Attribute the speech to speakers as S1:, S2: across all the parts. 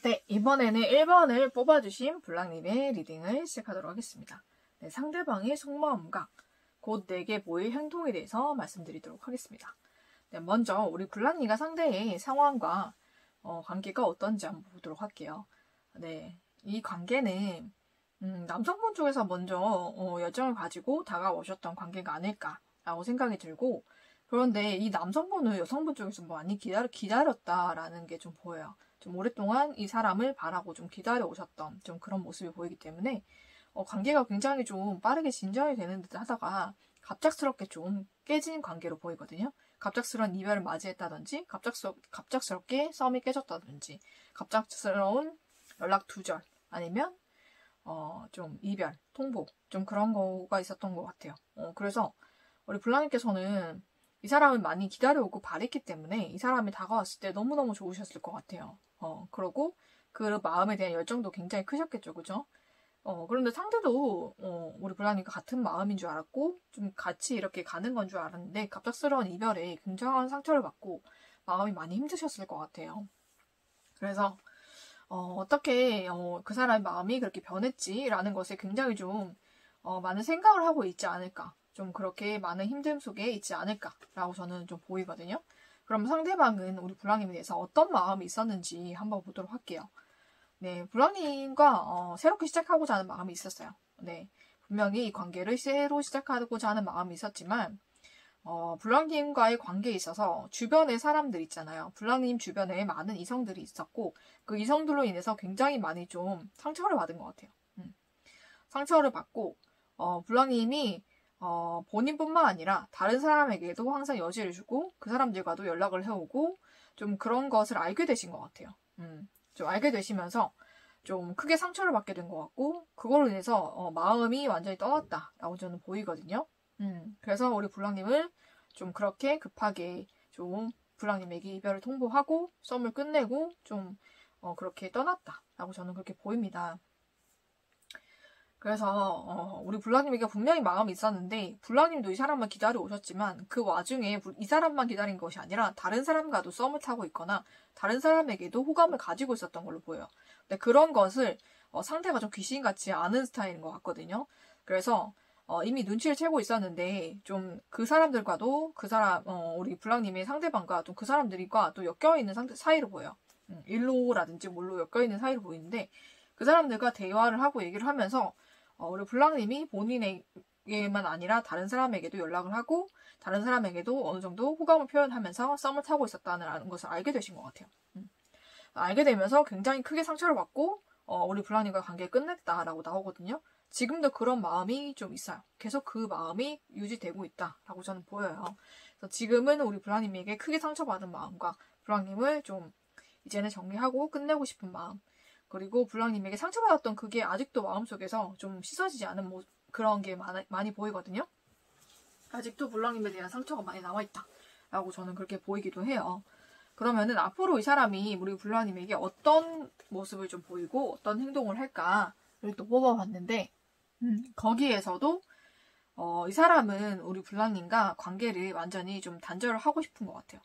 S1: 네, 이번에는 1번을 뽑아주신 블랑님의 리딩을 시작하도록 하겠습니다. 네, 상대방의 속마음과 곧 내게 보일 행동에 대해서 말씀드리도록 하겠습니다. 네, 먼저 우리 블랑님과 상대의 상황과 관계가 어떤지 한번 보도록 할게요. 네, 이 관계는 남성분 쪽에서 먼저 열정을 가지고 다가오셨던 관계가 아닐까라고 생각이 들고, 그런데 이 남성분은 여성분 쪽에서 많이 기다렸다라는 게 좀 보여요. 좀 오랫동안 이 사람을 바라고 좀 기다려 오셨던 좀 그런 모습이 보이기 때문에 관계가 굉장히 좀 빠르게 진전이 되는 듯 하다가 갑작스럽게 좀 깨진 관계로 보이거든요. 갑작스러운 이별을 맞이했다든지 갑작스럽게 썸이 깨졌다든지 갑작스러운 연락 두절 아니면 좀 이별, 통보 좀 그런 거가 있었던 것 같아요. 그래서 우리 블랑님께서는 이 사람을 많이 기다려오고 바랬기 때문에 이 사람이 다가왔을 때 너무너무 좋으셨을 것 같아요. 그러고 그 마음에 대한 열정도 굉장히 크셨겠죠, 그죠? 그런데 상대도 우리 블랑님과 같은 마음인 줄 알았고 좀 같이 이렇게 가는 건 줄 알았는데 갑작스러운 이별에 굉장한 상처를 받고 마음이 많이 힘드셨을 것 같아요. 그래서 어떻게 그 사람의 마음이 그렇게 변했지라는 것에 굉장히 좀 많은 생각을 하고 있지 않을까, 좀 그렇게 많은 힘듦 속에 있지 않을까라고 저는 좀 보이거든요. 그럼 상대방은 우리 블랑님에 대해서 어떤 마음이 있었는지 한번 보도록 할게요. 네, 블랑님과 새롭게 시작하고자 하는 마음이 있었어요. 네, 분명히 이 관계를 새로 시작하고자 하는 마음이 있었지만 블랑님과의 관계에 있어서 주변의 사람들 있잖아요. 블랑님 주변에 많은 이성들이 있었고 그 이성들로 인해서 굉장히 많이 좀 상처를 받은 것 같아요. 상처를 받고 블랑님이 본인뿐만 아니라 다른 사람에게도 항상 여지를 주고 그 사람들과도 연락을 해오고 좀 그런 것을 알게 되신 것 같아요. 좀 알게 되시면서 좀 크게 상처를 받게 된 것 같고 그걸로 인해서 마음이 완전히 떠났다라고 저는 보이거든요. 그래서 우리 블랑님을 좀 그렇게 급하게 좀 블랑님에게 이별을 통보하고 썸을 끝내고 좀 그렇게 떠났다라고 저는 그렇게 보입니다. 그래서 우리 블랑님에게 분명히 마음이 있었는데 블랑님도 이 사람만 기다려 오셨지만 그 와중에 이 사람만 기다린 것이 아니라 다른 사람과도 썸을 타고 있거나 다른 사람에게도 호감을 가지고 있었던 걸로 보여요. 근데 그런 것을 상대가 좀 귀신같이 아는 스타일인 것 같거든요. 그래서 이미 눈치를 채고 있었는데 좀 그 사람들과도 우리 블랑님의 상대방과 좀 그 사람들과 또 엮여있는 사이로 보여요. 일로라든지 뭘로 엮여있는 사이로 보이는데 그 사람들과 대화를 하고 얘기를 하면서 우리 블랑님이 본인에게만 아니라 다른 사람에게도 연락을 하고 다른 사람에게도 어느 정도 호감을 표현하면서 썸을 타고 있었다는 것을 알게 되신 것 같아요. 알게 되면서 굉장히 크게 상처를 받고 우리 블랑님과 관계를 끝냈다라고 나오거든요. 지금도 그런 마음이 좀 있어요. 계속 그 마음이 유지되고 있다라고 저는 보여요. 그래서 지금은 우리 블랑님에게 크게 상처받은 마음과 블랑님을 좀 이제는 정리하고 끝내고 싶은 마음, 그리고 블랑님에게 상처받았던 그게 아직도 마음속에서 좀 씻어지지 않은 그런 게 많이 보이거든요. 아직도 블랑님에 대한 상처가 많이 남아있다라고 저는 그렇게 보이기도 해요. 그러면은 앞으로 이 사람이 우리 블랑님에게 어떤 모습을 좀 보이고 어떤 행동을 할까를 또 뽑아봤는데 거기에서도 이 사람은 우리 블랑님과 관계를 완전히 좀 단절을 하고 싶은 것 같아요.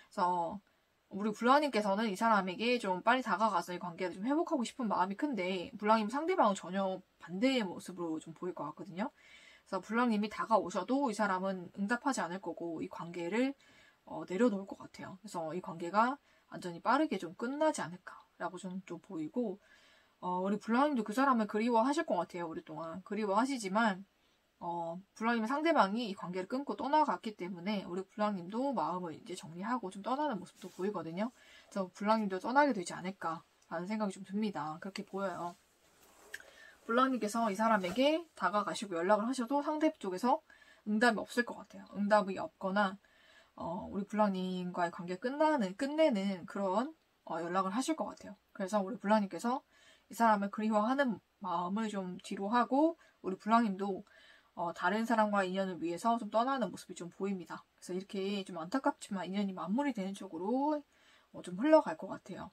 S1: 그래서 우리 블랑님께서는 이 사람에게 좀 빨리 다가가서 이 관계를 좀 회복하고 싶은 마음이 큰데 블랑님 상대방은 전혀 반대의 모습으로 좀 보일 것 같거든요. 그래서 블랑님이 다가오셔도 이 사람은 응답하지 않을 거고 이 관계를 내려놓을 것 같아요. 그래서 이 관계가 완전히 빠르게 좀 끝나지 않을까라고 저는 좀 보이고 우리 블랑님도 그 사람을 그리워하실 것 같아요. 오랫동안 그리워하시지만 블랑님의 상대방이 이 관계를 끊고 떠나갔기 때문에 우리 블랑님도 마음을 이제 정리하고 좀 떠나는 모습도 보이거든요. 그래서 블랑님도 떠나게 되지 않을까라는 생각이 좀 듭니다. 그렇게 보여요. 블랑님께서 이 사람에게 다가가시고 연락을 하셔도 상대 쪽에서 응답이 없을 것 같아요. 응답이 없거나 우리 블랑님과의 관계 끝내는 그런 연락을 하실 것 같아요. 그래서 우리 블랑님께서 이 사람을 그리워하는 마음을 좀 뒤로 하고 우리 블랑님도 다른 사람과 인연을 위해서 좀 떠나는 모습이 좀 보입니다. 그래서 이렇게 좀 안타깝지만 인연이 마무리되는 쪽으로 좀 흘러갈 것 같아요.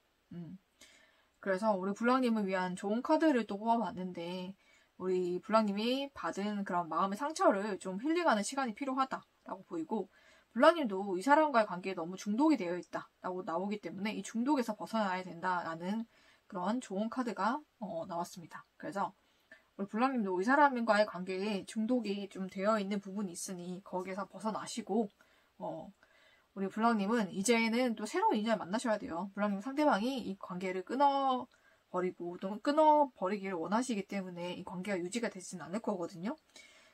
S1: 그래서 우리 블랑님을 위한 좋은 카드를 또 뽑아봤는데 우리 블랑님이 받은 그런 마음의 상처를 좀 힐링하는 시간이 필요하다라고 보이고 블랑님도 이 사람과의 관계에 너무 중독이 되어 있다라고 나오기 때문에 이 중독에서 벗어나야 된다라는 그런 좋은 카드가 나왔습니다. 그래서 우리 블랑님도 이 사람과의 관계에 중독이 좀 되어 있는 부분이 있으니 거기에서 벗어나시고 우리 블랑님은 이제는 또 새로운 인연을 만나셔야 돼요. 블랑님 상대방이 이 관계를 끊어버리고 또 끊어버리기를 원하시기 때문에 이 관계가 유지가 되지는 않을 거거든요.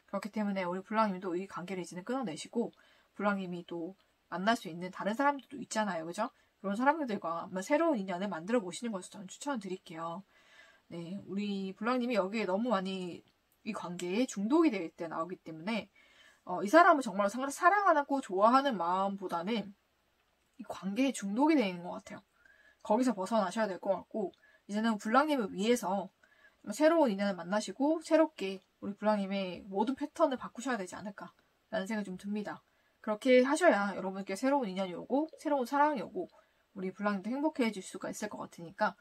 S1: 그렇기 때문에 우리 블랑님도 이 관계를 이제는 끊어내시고 블랑님이 또 만날 수 있는 다른 사람들도 있잖아요. 그죠? 그런 사람들과 한번 새로운 인연을 만들어 보시는 것을 저는 추천을 드릴게요. 네, 우리 블랑님이 여기에 너무 많이 이 관계에 중독이 될 때 나오기 때문에 이 사람을 정말 사랑하고 좋아하는 마음보다는 이 관계에 중독이 되는 것 같아요. 거기서 벗어나셔야 될 것 같고 이제는 블랑님을 위해서 새로운 인연을 만나시고 새롭게 우리 블랑님의 모든 패턴을 바꾸셔야 되지 않을까라는 생각이 좀 듭니다. 그렇게 하셔야 여러분께 새로운 인연이 오고 새로운 사랑이 오고 우리 블랑님도 행복해질 수가 있을 것 같으니까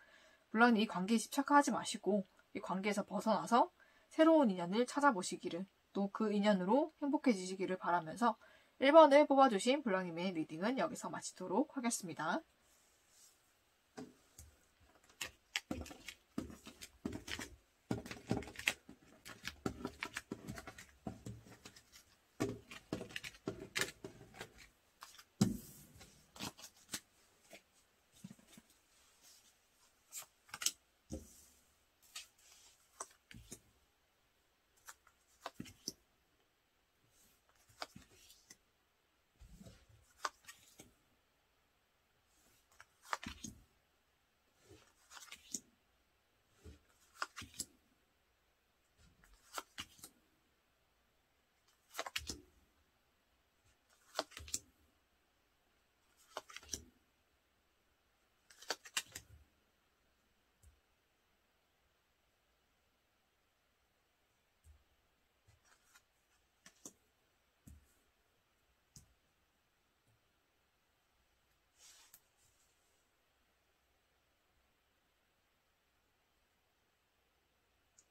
S1: 블랑님 이 관계에 집착하지 마시고 이 관계에서 벗어나서 새로운 인연을 찾아보시기를 또 그 인연으로 행복해지시기를 바라면서 1번을 뽑아주신 블랑님의 리딩은 여기서 마치도록 하겠습니다.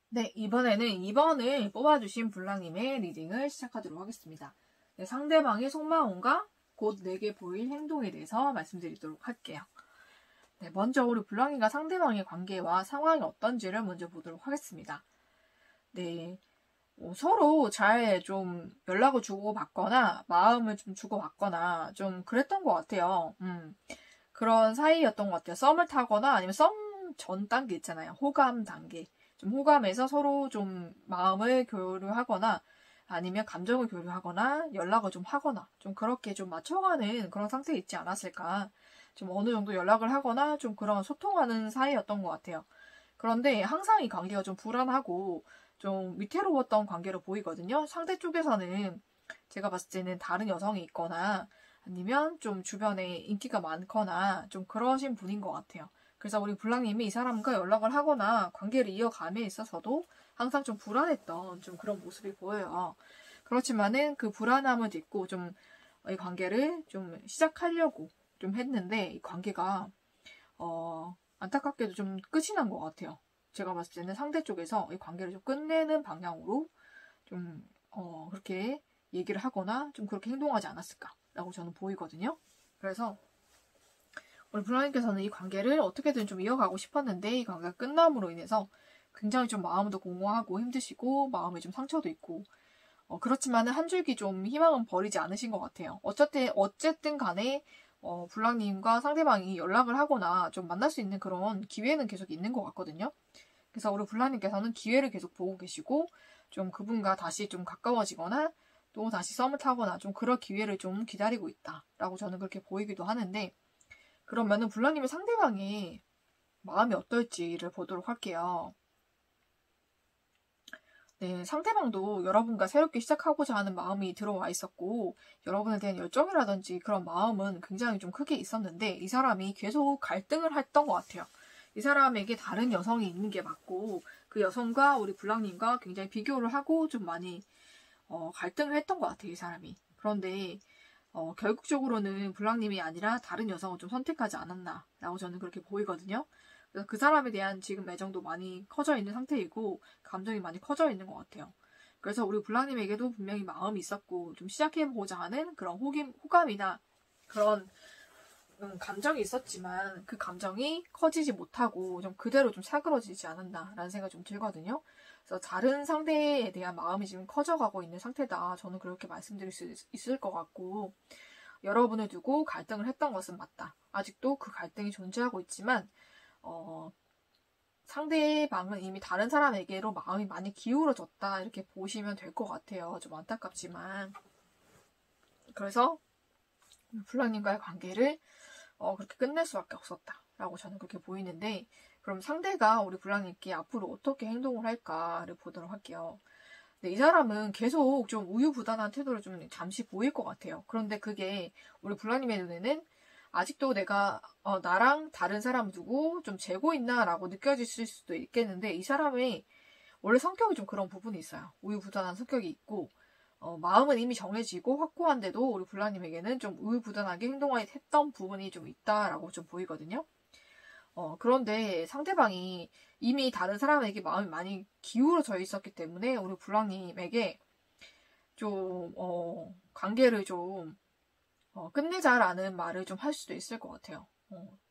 S1: 네, 이번에는 2번을 뽑아주신 블랑님의 리딩을 시작하도록 하겠습니다. 네, 상대방의 속마음과 곧 내게 보일 행동에 대해서 말씀드리도록 할게요. 네, 먼저 우리 블랑님과 상대방의 관계와 상황이 어떤지를 먼저 보도록 하겠습니다. 네, 서로 잘 좀 연락을 주고받거나 마음을 좀 주고받거나 좀 그랬던 것 같아요. 그런 사이였던 것 같아요. 썸을 타거나 아니면 썸 전 단계 있잖아요. 호감 단계. 좀 호감해서 서로 좀 마음을 교류하거나 아니면 감정을 교류하거나 연락을 좀 하거나 좀 그렇게 좀 맞춰가는 그런 상태에 있지 않았을까. 좀 어느 정도 연락을 하거나 좀 그런 소통하는 사이였던 것 같아요. 그런데 항상 이 관계가 좀 불안하고 좀 위태로웠던 관계로 보이거든요. 상대 쪽에서는 제가 봤을 때는 다른 여성이 있거나 아니면 좀 주변에 인기가 많거나 좀 그러신 분인 것 같아요. 그래서 우리 블랑님이 이 사람과 연락을 하거나 관계를 이어감에 있어서도 항상 좀 불안했던 좀 그런 모습이 보여요. 그렇지만은 그 불안함을 딛고 좀 이 관계를 좀 시작하려고 좀 했는데 이 관계가 안타깝게도 좀 끝이 난 것 같아요. 제가 봤을 때는 상대 쪽에서 이 관계를 좀 끝내는 방향으로 좀 그렇게 얘기를 하거나 좀 그렇게 행동하지 않았을까라고 저는 보이거든요. 그래서 우리 블랑님께서는 이 관계를 어떻게든 좀 이어가고 싶었는데 이 관계가 끝남으로 인해서 굉장히 좀 마음도 공허하고 힘드시고 마음에 좀 상처도 있고 그렇지만은 한 줄기 좀 희망은 버리지 않으신 것 같아요. 어쨌든 간에 블랑님과 상대방이 연락을 하거나 좀 만날 수 있는 그런 기회는 계속 있는 것 같거든요. 그래서 우리 블랑님께서는 기회를 계속 보고 계시고 좀 그분과 다시 좀 가까워지거나 또 다시 썸을 타거나 좀 그럴 기회를 좀 기다리고 있다라고 저는 그렇게 보이기도 하는데 그러면은 블랑님의 상대방의 마음이 어떨지를 보도록 할게요. 네, 상대방도 여러분과 새롭게 시작하고자 하는 마음이 들어와 있었고 여러분에 대한 열정이라든지 그런 마음은 굉장히 좀 크게 있었는데 이 사람이 계속 갈등을 했던 것 같아요. 이 사람에게 다른 여성이 있는 게 맞고 그 여성과 우리 블랑님과 굉장히 비교를 하고 좀 많이 갈등을 했던 것 같아요. 이 사람이. 그런데 결국적으로는 블랑님이 아니라 다른 여성을 좀 선택하지 않았나라고 저는 그렇게 보이거든요. 그래서 그 사람에 대한 지금 애정도 많이 커져 있는 상태이고 감정이 많이 커져 있는 것 같아요. 그래서 우리 블랑님에게도 분명히 마음이 있었고 좀 시작해보고자 하는 그런 호감이나 그런 감정이 있었지만 그 감정이 커지지 못하고 좀 그대로 좀 사그러지지 않았나라는 생각이 좀 들거든요. 그래서 다른 상대에 대한 마음이 지금 커져가고 있는 상태다. 저는 그렇게 말씀드릴 수 있을 것 같고, 여러분을 두고 갈등을 했던 것은 맞다. 아직도 그 갈등이 존재하고 있지만 상대방은 이미 다른 사람에게로 마음이 많이 기울어졌다. 이렇게 보시면 될 것 같아요. 좀 안타깝지만. 그래서 블랑님과의 관계를 그렇게 끝낼 수밖에 없었다라고 저는 그렇게 보이는데, 그럼 상대가 우리 블랑님께 앞으로 어떻게 행동을 할까를 보도록 할게요. 네, 이 사람은 계속 좀 우유부단한 태도를 좀 잠시 보일 것 같아요. 그런데 그게 우리 블랑님의 눈에는 아직도 내가 나랑 다른 사람 두고 좀 재고 있나라고 느껴질 수도 있겠는데, 이 사람의 원래 성격이 좀 그런 부분이 있어요. 우유부단한 성격이 있고 마음은 이미 정해지고 확고한데도 우리 블랑님에게는 좀 우유부단하게 행동했던 부분이 좀 있다라고 좀 보이거든요. 그런데 상대방이 이미 다른 사람에게 마음이 많이 기울어져 있었기 때문에 우리 블랑님에게 좀 관계를 좀 끝내자라는 말을 좀 할 수도 있을 것 같아요.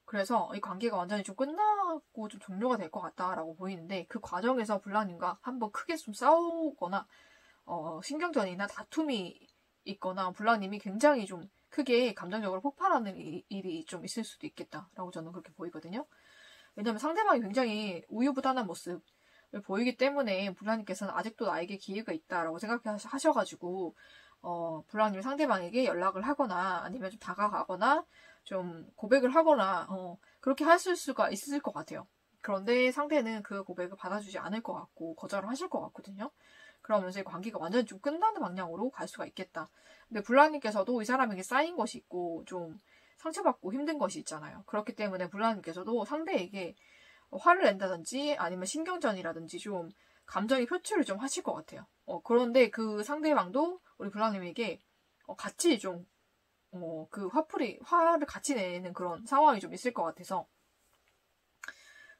S1: 그래서 이 관계가 완전히 좀 끝나고 좀 종료가 될 것 같다라고 보이는데, 그 과정에서 블랑님과 한번 크게 좀 싸우거나 신경전이나 다툼이 있거나 블랑님이 굉장히 좀 크게 감정적으로 폭발하는 일이 좀 있을 수도 있겠다라고 저는 그렇게 보이거든요. 왜냐하면 상대방이 굉장히 우유부단한 모습을 보이기 때문에 블랑님께서는 아직도 나에게 기회가 있다라고 생각하셔가지고 블랑님이 상대방에게 연락을 하거나 아니면 좀 다가가거나 좀 고백을 하거나 그렇게 하실 수가 있을 것 같아요. 그런데 상대는 그 고백을 받아주지 않을 것 같고 거절을 하실 것 같거든요. 그러면서 이 관계가 완전히 좀 끝나는 방향으로 갈 수가 있겠다. 근데 블랑님께서도 이 사람에게 쌓인 것이 있고 좀 상처받고 힘든 것이 있잖아요. 그렇기 때문에 블랑님께서도 상대에게 화를 낸다든지 아니면 신경전이라든지 좀 감정의 표출을 좀 하실 것 같아요. 그런데 그 상대방도 우리 블랑님에게 같이 좀 그 화를 같이 내는 그런 상황이 좀 있을 것 같아서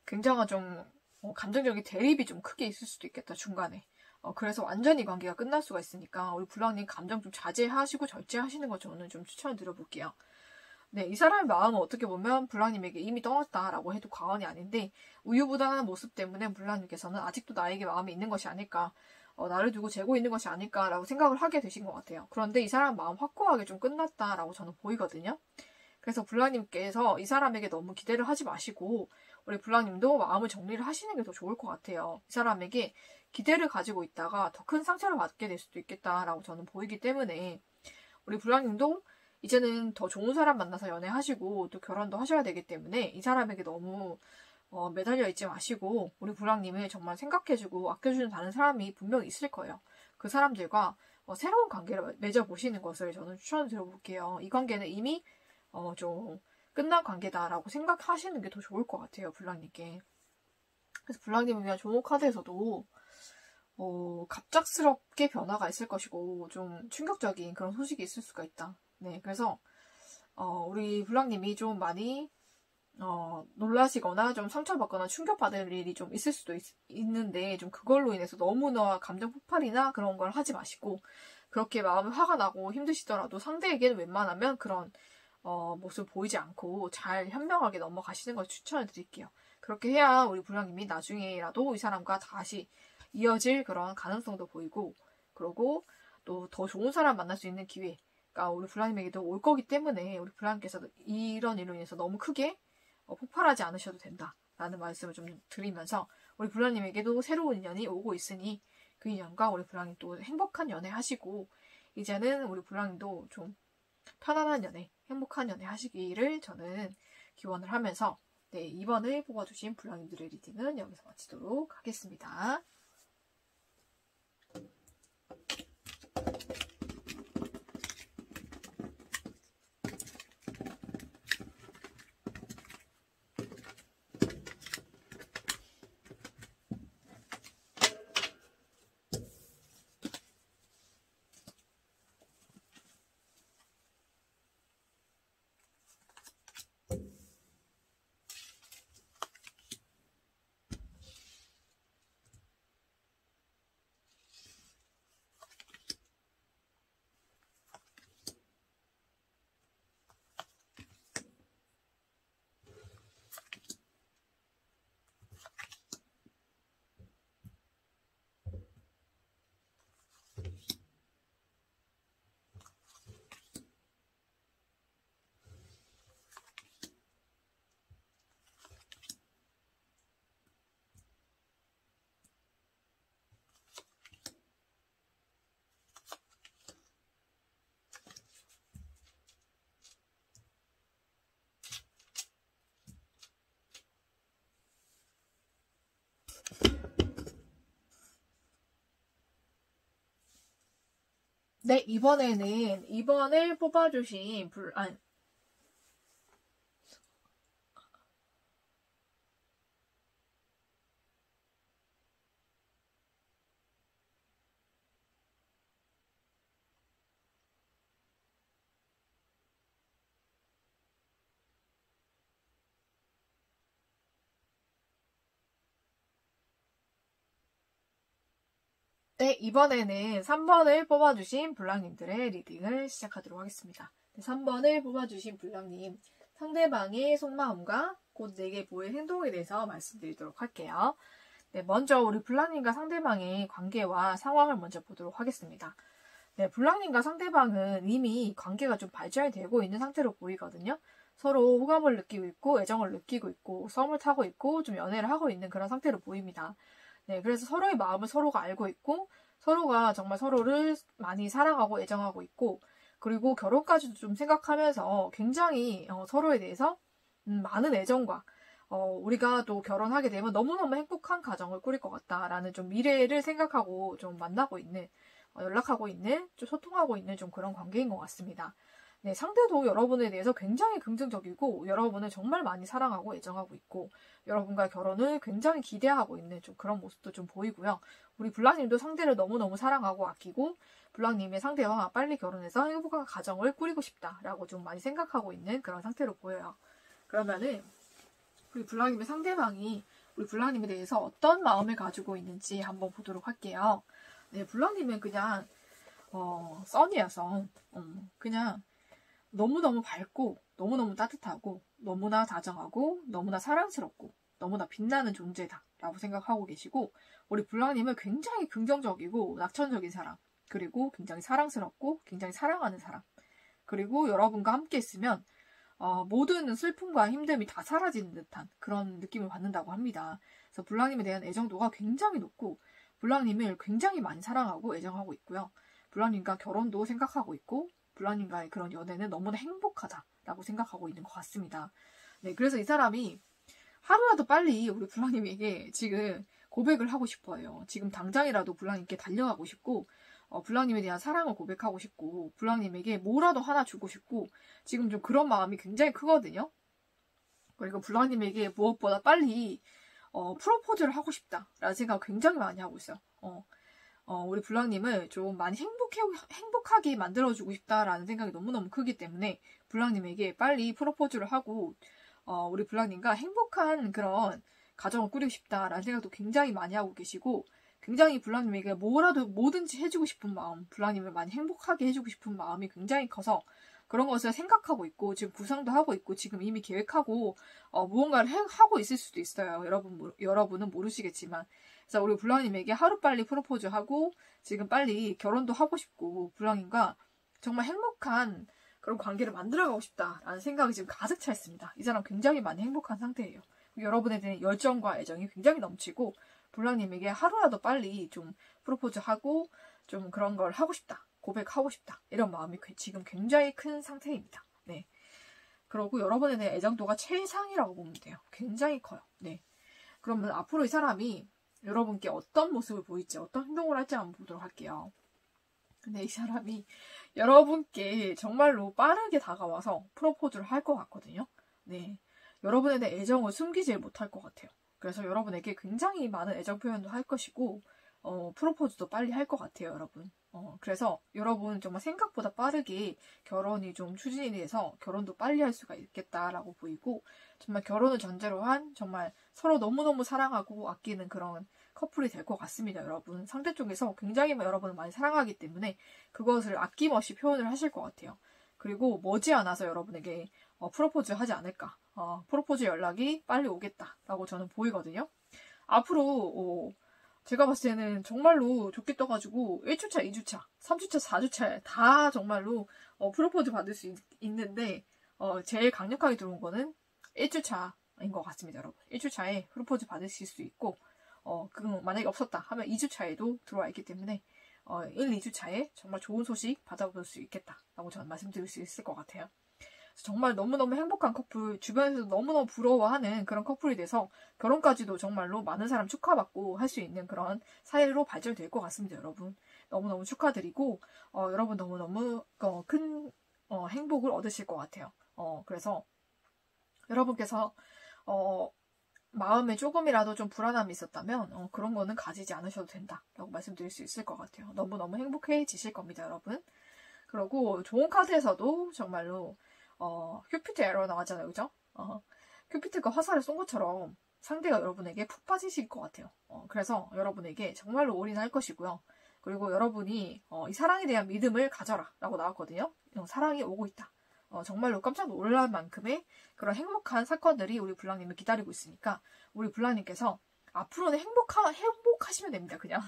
S1: 굉장한 좀 감정적인 대립이 좀 크게 있을 수도 있겠다, 중간에. 그래서 완전히 관계가 끝날 수가 있으니까 우리 블랑님 감정 좀 자제하시고 절제하시는 거 저는 좀 추천을 드려볼게요. 네, 이 사람의 마음은 어떻게 보면 블랑님에게 이미 떠났다라고 해도 과언이 아닌데, 우유부단한 모습 때문에 블랑님께서는 아직도 나에게 마음이 있는 것이 아닐까, 나를 두고 재고 있는 것이 아닐까라고 생각을 하게 되신 것 같아요. 그런데 이 사람 마음 확고하게 좀 끝났다라고 저는 보이거든요. 그래서 블랑님께서 이 사람에게 너무 기대를 하지 마시고 우리 블랑님도 마음을 정리를 하시는 게 더 좋을 것 같아요. 이 사람에게 기대를 가지고 있다가 더 큰 상처를 받게 될 수도 있겠다라고 저는 보이기 때문에 우리 블랑님도 이제는 더 좋은 사람 만나서 연애하시고 또 결혼도 하셔야 되기 때문에 이 사람에게 너무 매달려 있지 마시고 우리 블랑님을 정말 생각해주고 아껴주는 다른 사람이 분명히 있을 거예요. 그 사람들과 새로운 관계를 맺어보시는 것을 저는 추천드려볼게요. 이 관계는 이미 좀 끝난 관계다라고 생각하시는 게 더 좋을 것 같아요, 블랑님께. 그래서 블랑님을 위한 조모 카드에서도 갑작스럽게 변화가 있을 것이고 좀 충격적인 그런 소식이 있을 수가 있다. 네, 그래서 우리 블랑님이 좀 많이 놀라시거나 좀 상처받거나 충격받을 일이 좀 있을 수도 있는데 좀 그걸로 인해서 너무나 감정 폭발이나 그런 걸 하지 마시고 그렇게 마음이 화가 나고 힘드시더라도 상대에게는 웬만하면 그런 모습을 보이지 않고 잘 현명하게 넘어가시는 걸 추천을 드릴게요. 그렇게 해야 우리 블랑님이 나중에라도 이 사람과 다시 이어질 그런 가능성도 보이고 그리고 또 더 좋은 사람 만날 수 있는 기회가 우리 블랑님에게도 올 거기 때문에 우리 블랑님께서도 이런 일로 인해서 너무 크게 폭발하지 않으셔도 된다라는 말씀을 좀 드리면서 우리 블랑님에게도 새로운 인연이 오고 있으니 그 인연과 우리 블랑님 또 행복한 연애 하시고 이제는 우리 블랑님도 좀 편안한 연애, 행복한 연애 하시기를 저는 기원을 하면서 네, 2번을 뽑아주신 블랑님들의 리딩은 여기서 마치도록 하겠습니다. 네, 이번에는 2번을 뽑아주신 네, 이번에는 3번을 뽑아주신 블랑님들의 리딩을 시작하도록 하겠습니다. 네, 3번을 뽑아주신 블랑님, 상대방의 속마음과 곧 내게 보일 행동에 대해서 말씀드리도록 할게요. 네, 먼저 우리 블랑님과 상대방의 관계와 상황을 먼저 보도록 하겠습니다. 네, 블랑님과 상대방은 이미 관계가 좀 발전이 되고 있는 상태로 보이거든요. 서로 호감을 느끼고 있고, 애정을 느끼고 있고, 썸을 타고 있고, 좀 연애를 하고 있는 그런 상태로 보입니다. 네, 그래서 서로의 마음을 서로가 알고 있고, 서로가 정말 서로를 많이 사랑하고 애정하고 있고, 그리고 결혼까지도 좀 생각하면서 굉장히 서로에 대해서 많은 애정과 우리가 또 결혼하게 되면 너무너무 행복한 가정을 꾸릴 것 같다라는 좀 미래를 생각하고 좀 만나고 있는, 연락하고 있는, 좀 소통하고 있는 좀 그런 관계인 것 같습니다. 네, 상대도 여러분에 대해서 굉장히 긍정적이고 여러분을 정말 많이 사랑하고 애정하고 있고 여러분과 결혼을 굉장히 기대하고 있는 좀 그런 모습도 좀 보이고요. 우리 블랑님도 상대를 너무너무 사랑하고 아끼고 블랑님의 상대와 빨리 결혼해서 행복한 가정을 꾸리고 싶다라고 좀 많이 생각하고 있는 그런 상태로 보여요. 그러면은 우리 블랑님의 상대방이 우리 블랑님에 대해서 어떤 마음을 가지고 있는지 한번 보도록 할게요. 네, 블랑님은 그냥 썬이야, 썬. 그냥 너무너무 밝고 너무너무 따뜻하고 너무나 다정하고 너무나 사랑스럽고 너무나 빛나는 존재다 라고 생각하고 계시고 우리 블랑님은 굉장히 긍정적이고 낙천적인 사람 그리고 굉장히 사랑스럽고 굉장히 사랑하는 사람 그리고 여러분과 함께 있으면 모든 슬픔과 힘듦이 다 사라지는 듯한 그런 느낌을 받는다고 합니다. 그래서 블랑님에 대한 애정도가 굉장히 높고 블랑님을 굉장히 많이 사랑하고 애정하고 있고요. 블랑님과 결혼도 생각하고 있고 블랑님과의 그런 연애는 너무나 행복하다라고 생각하고 있는 것 같습니다. 네, 그래서 이 사람이 하루라도 빨리 우리 블랑님에게 지금 고백을 하고 싶어요. 지금 당장이라도 블랑님께 달려가고 싶고 블랑님에 대한 사랑을 고백하고 싶고 블랑님에게 뭐라도 하나 주고 싶고 지금 좀 그런 마음이 굉장히 크거든요. 그리고 블랑님에게 무엇보다 빨리 프로포즈를 하고 싶다라는 생각을 굉장히 많이 하고 있어요. 우리 블랑님을 좀 많이 행복하게 만들어주고 싶다라는 생각이 너무너무 크기 때문에 블랑님에게 빨리 프로포즈를 하고 우리 블랑님과 행복한 그런 가정을 꾸리고 싶다라는 생각도 굉장히 많이 하고 계시고 굉장히 블랑님에게 뭐든지 해주고 싶은 마음, 블랑님을 많이 행복하게 해주고 싶은 마음이 굉장히 커서 그런 것을 생각하고 있고 지금 구상도 하고 있고 지금 이미 계획하고 무언가를 하고 있을 수도 있어요. 여러분은 모르시겠지만 그래서 우리 블랑님에게 하루빨리 프로포즈하고 지금 빨리 결혼도 하고 싶고 블랑님과 정말 행복한 그런 관계를 만들어가고 싶다라는 생각이 지금 가득 차 있습니다. 이 사람 굉장히 많이 행복한 상태예요. 여러분에 대한 열정과 애정이 굉장히 넘치고 블랑님에게 하루라도 빨리 좀 프로포즈하고 좀 그런 걸 하고 싶다. 고백하고 싶다. 이런 마음이 지금 굉장히 큰 상태입니다. 네. 그리고 여러분에 대한 애정도가 최상이라고 보면 돼요. 굉장히 커요. 네. 그러면 앞으로 이 사람이 여러분께 어떤 모습을 보일지 어떤 행동을 할지 한번 보도록 할게요. 근데 이 사람이 여러분께 정말로 빠르게 다가와서 프로포즈를 할 것 같거든요. 네. 여러분에 대한 애정을 숨기질 못할 것 같아요. 그래서 여러분에게 굉장히 많은 애정 표현도 할 것이고 프로포즈도 빨리 할 것 같아요, 여러분. 그래서 여러분 정말 생각보다 빠르게 결혼이 좀 추진이 돼서 결혼도 빨리 할 수가 있겠다라고 보이고 정말 결혼을 전제로 한 정말 서로 너무너무 사랑하고 아끼는 그런 커플이 될 것 같습니다, 여러분. 상대 쪽에서 굉장히 여러분을 많이 사랑하기 때문에 그것을 아낌없이 표현을 하실 것 같아요. 그리고 머지않아서 여러분에게 프로포즈 하지 않을까. 프로포즈 연락이 빨리 오겠다라고 저는 보이거든요. 앞으로 제가 봤을 때는 정말로 좋게 떠가지고 1주차, 2주차, 3주차, 4주차에 다 정말로 프로포즈 받을 수 있는데 제일 강력하게 들어온 거는 1주차인 것 같습니다, 여러분. 1주차에 프로포즈 받으실 수 있고 그건 만약에 없었다 하면 2주차에도 들어와 있기 때문에 1, 2주차에 정말 좋은 소식 받아볼 수 있겠다라고 저는 말씀드릴 수 있을 것 같아요. 정말 너무너무 행복한 커플, 주변에서 너무너무 부러워하는 그런 커플이 돼서 결혼까지도 정말로 많은 사람 축하받고 할 수 있는 그런 사회로 발전될 것 같습니다, 여러분. 너무너무 축하드리고, 여러분 너무너무 큰 행복을 얻으실 것 같아요. 그래서 여러분께서 마음에 조금이라도 좀 불안함이 있었다면 그런 거는 가지지 않으셔도 된다라고 말씀드릴 수 있을 것 같아요. 너무너무 행복해지실 겁니다, 여러분. 그리고 좋은 카드에서도 정말로 큐피트 에러 나왔잖아요, 그죠? 큐피트가 화살을 쏜 것처럼 상대가 여러분에게 푹 빠지실 것 같아요. 그래서 여러분에게 정말로 올인할 것이고요. 그리고 여러분이 이 사랑에 대한 믿음을 가져라 라고 나왔거든요. 사랑이 오고 있다. 정말로 깜짝 놀랄 만큼의 그런 행복한 사건들이 우리 불랑님을 기다리고 있으니까 우리 불랑님께서 앞으로는 행복하시면 됩니다. 그냥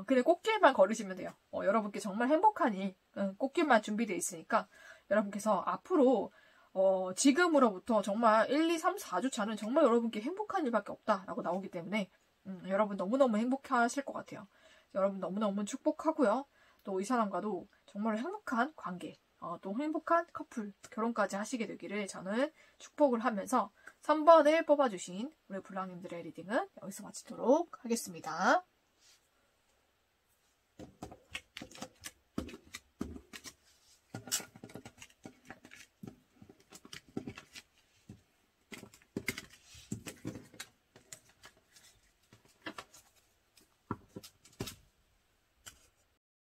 S1: 그냥 꽃길만 걸으시면 돼요. 여러분께 정말 행복한 일, 꽃길만 준비되어 있으니까 여러분께서 앞으로 지금으로부터 정말 1, 2, 3, 4주 차는 정말 여러분께 행복한 일밖에 없다라고 나오기 때문에 여러분 너무너무 행복하실 것 같아요. 여러분 너무너무 축복하고요. 또 이 사람과도 정말 행복한 관계, 또 행복한 커플, 결혼까지 하시게 되기를 저는 축복을 하면서 3번을 뽑아주신 우리 불랑님들의 리딩은 여기서 마치도록 하겠습니다.